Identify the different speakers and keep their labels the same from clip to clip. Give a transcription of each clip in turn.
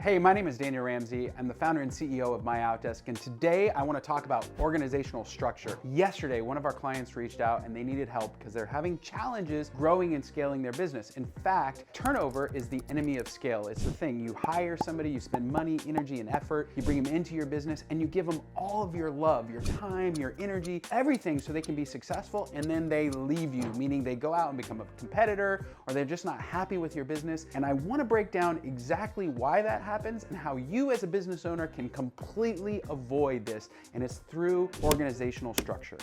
Speaker 1: Hey, my name is Daniel Ramsey. I'm the founder and CEO of MyOutDesk, and today I want to talk about organizational structure. Yesterday, one of our clients reached out and they needed help because they're having challenges growing and scaling their business. In fact, turnover is the enemy of scale. It's the thing. You hire somebody, you spend money, energy, and effort, you bring them into your business, and you give them all of your love, your time, your energy, everything so they can be successful, and then they leave you, meaning they go out and become a competitor, or they're just not happy with your business. And I want to break down exactly why that happens and how you as a business owner can completely avoid this, and it's through organizational structure.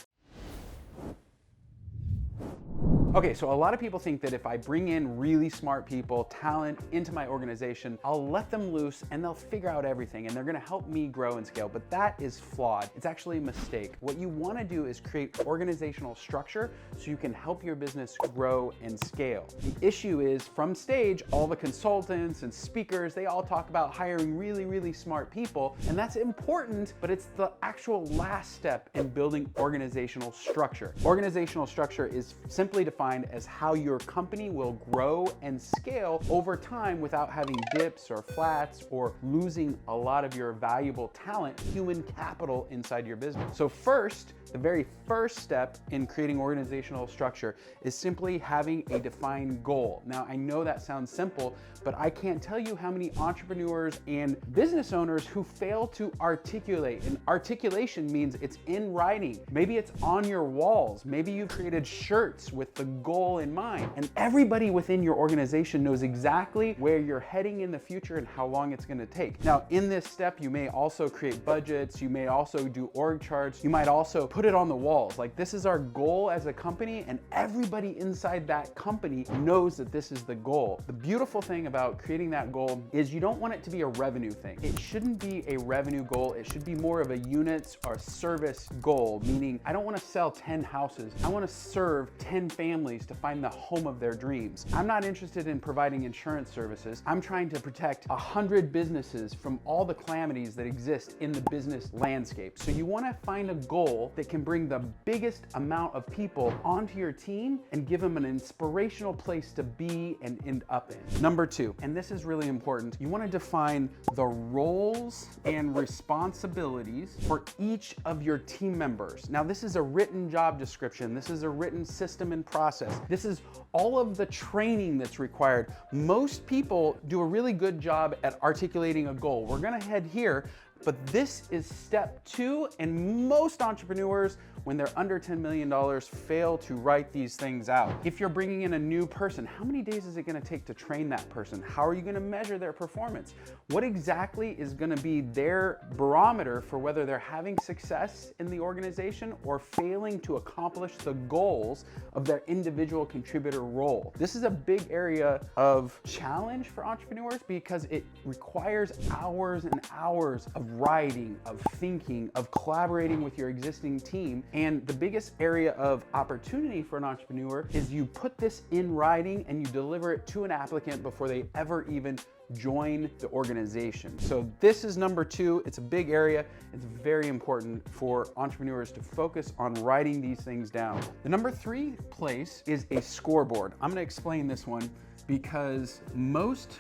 Speaker 1: Okay, so a lot of people think that if I bring in really smart people, talent into my organization, I'll let them loose and they'll figure out everything and they're gonna help me grow and scale, but that is flawed. It's actually a mistake. What you wanna do is create organizational structure so you can help your business grow and scale. The issue is from stage, all the consultants and speakers, they all talk about hiring really, really smart people, and that's important, but it's the actual last step in building organizational structure. Organizational structure is simply defined as how your company will grow and scale over time without having dips or flats or losing a lot of your valuable talent, human capital inside your business. So first, the very first step in creating organizational structure is simply having a defined goal. Now, I know that sounds simple, but I can't tell you how many entrepreneurs and business owners who fail to articulate. And articulation means it's in writing. Maybe it's on your walls. Maybe you've created shirts with the goal in mind. And everybody within your organization knows exactly where you're heading in the future and how long it's gonna take. Now, in this step, you may also create budgets. You may also do org charts. You might also put it on the walls. Like, this is our goal as a company, and everybody inside that company knows that this is the goal. The beautiful thing about creating that goal is you don't want it to be a revenue thing. It shouldn't be a revenue goal. It should be more of a units or service goal, meaning I don't want to sell 10 houses. I want to serve 10 families to find the home of their dreams. I'm not interested in providing insurance services. I'm trying to protect 100 businesses from all the calamities that exist in the business landscape. So you want to find a goal that can bring the biggest amount of people onto your team and give them an inspirational place to be and end up in. Number two, and this is really important, you want to define the roles and responsibilities for each of your team members. Now, this is a written job description. This is a written system and process. This is all of the training that's required. Most people do a really good job at articulating a goal. We're gonna head here, but this is step two, and most entrepreneurs, when they're under $10 million, fail to write these things out. If you're bringing in a new person, how many days is it gonna take to train that person? How are you gonna measure their performance? What exactly is gonna be their barometer for whether they're having success in the organization or failing to accomplish the goals of their individual contributor role? This is a big area of challenge for entrepreneurs because it requires hours and hours of writing, of thinking, of collaborating with your existing team. And the biggest area of opportunity for an entrepreneur is you put this in writing and you deliver it to an applicant before they ever even join the organization. So this is number two. It's a big area. It's very important for entrepreneurs to focus on writing these things down. The number three place is a scoreboard. I'm going to explain this one because most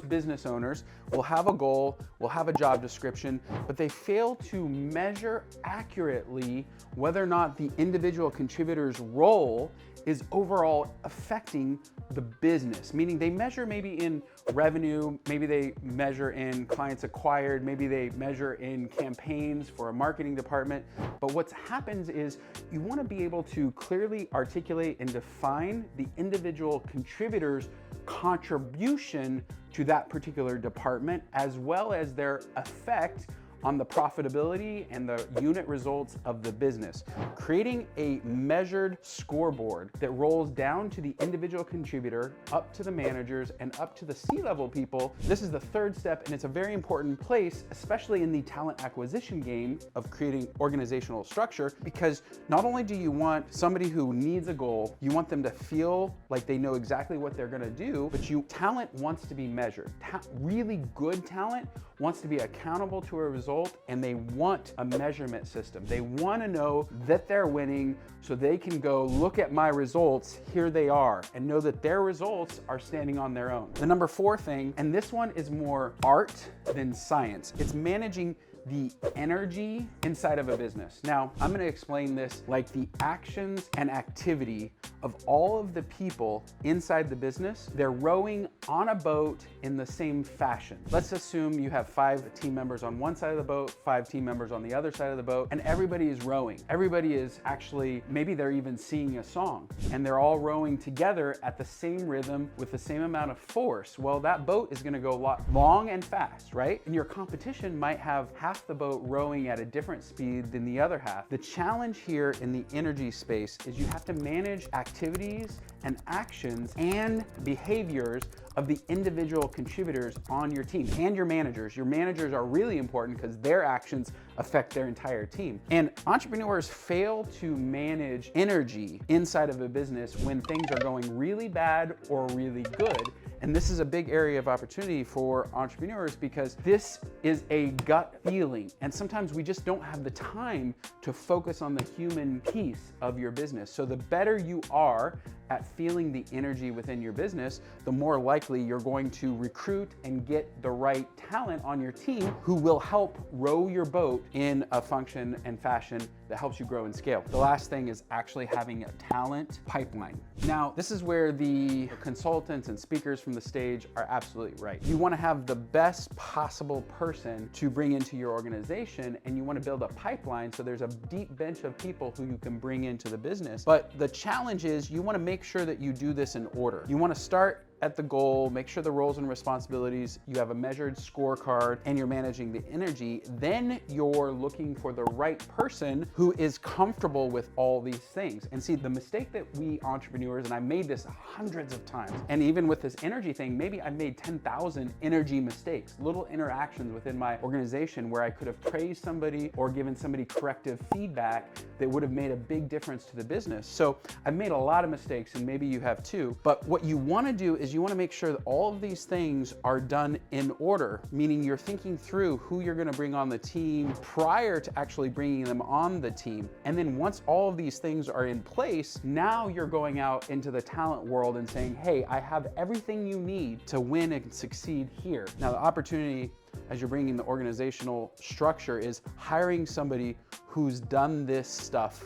Speaker 1: business owners will have a goal, will have a job description, but they fail to measure accurately whether or not the individual contributor's role is overall affecting the business. Meaning they measure maybe in revenue, maybe they measure in clients acquired, maybe they measure in campaigns for a marketing department. But what happens is you want to be able to clearly articulate and define the individual contributor's contribution to that particular department, as well as their effect on the profitability and the unit results of the business. Creating a measured scoreboard that rolls down to the individual contributor, up to the managers, and up to the C-level people. This is the third step, and it's a very important place, especially in the talent acquisition game of creating organizational structure, because not only do you want somebody who needs a goal, you want them to feel like they know exactly what they're gonna do, but talent wants to be measured. Really good talent wants to be accountable to a result result and they want a measurement system. They want to know that they're winning so they can go look at my results, here they are, and know that their results are standing on their own. The number 4 thing, and this one is more art than science, it's managing the energy inside of a business. Now, I'm gonna explain this like the actions and activity of all of the people inside the business. They're rowing on a boat in the same fashion. Let's assume you have 5 team members on one side of the boat, 5 team members on the other side of the boat, and everybody is rowing. Everybody is actually, maybe they're even singing a song, and they're all rowing together at the same rhythm with the same amount of force. Well, that boat is gonna go long and fast, right? And your competition might have half the boat rowing at a different speed than the other half. The challenge here in the energy space is you have to manage activities and actions and behaviors of the individual contributors on your team and your managers. Your managers are really important because their actions affect their entire team. And entrepreneurs fail to manage energy inside of a business when things are going really bad or really good. And this is a big area of opportunity for entrepreneurs because this is a gut feeling. And sometimes we just don't have the time to focus on the human piece of your business. So the better you are at feeling the energy within your business, the more likely you're going to recruit and get the right talent on your team who will help row your boat in a function and fashion that helps you grow and scale. The last thing is actually having a talent pipeline. Now, this is where the consultants and speakers from the stage are absolutely right. You want to have the best possible person to bring into your organization, and you want to build a pipeline so there's a deep bench of people who you can bring into the business. But the challenge is you want to make sure that you do this in order. You want to start at the goal, make sure the roles and responsibilities, you have a measured scorecard, and you're managing the energy. Then you're looking for the right person who is comfortable with all these things. And see, the mistake that we entrepreneurs, and I made this hundreds of times, and even with this energy thing, maybe I made 10,000 energy mistakes, little interactions within my organization where I could have praised somebody or given somebody corrective feedback that would have made a big difference to the business. So I've made a lot of mistakes, and maybe you have too. But what you want to do is you want to make sure that all of these things are done in order, meaning you're thinking through who you're going to bring on the team prior to actually bringing them on the team. And then once all of these things are in place, now you're going out into the talent world and saying, hey, I have everything you need to win and succeed here. Now, the opportunity as you're bringing the organizational structure is hiring somebody who's done this stuff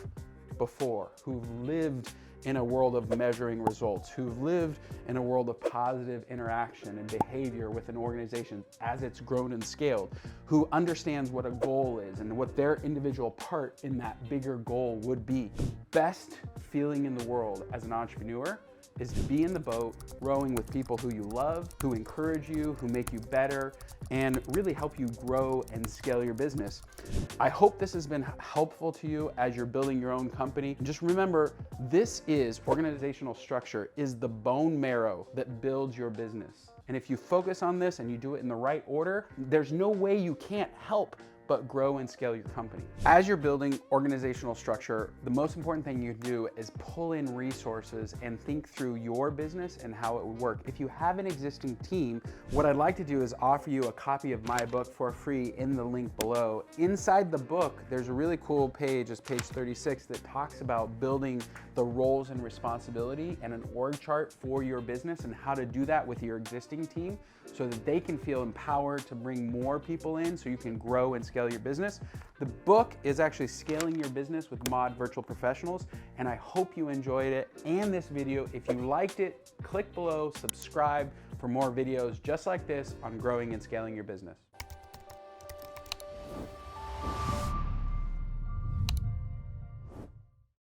Speaker 1: before, who've lived in a world of measuring results, who've lived in a world of positive interaction and behavior with an organization as it's grown and scaled, who understands what a goal is and what their individual part in that bigger goal would be. The best feeling in the world as an entrepreneur is to be in the boat, rowing with people who you love, who encourage you, who make you better, and really help you grow and scale your business. I hope this has been helpful to you as you're building your own company. And just remember, this is organizational structure is the bone marrow that builds your business. And if you focus on this and you do it in the right order, there's no way you can't help but grow and scale your company. As you're building organizational structure, the most important thing you do is pull in resources and think through your business and how it would work. If you have an existing team, what I'd like to do is offer you a copy of my book for free in the link below. Inside the book, there's a really cool page, it's page 36, that talks about building the roles and responsibility and an org chart for your business and how to do that with your existing team so that they can feel empowered to bring more people in so you can grow and scale your business. The book is actually Scaling Your Business with Mod Virtual Professionals, and I hope you enjoyed it and this video. If you liked it, click below, subscribe for more videos just like this on growing and scaling your business.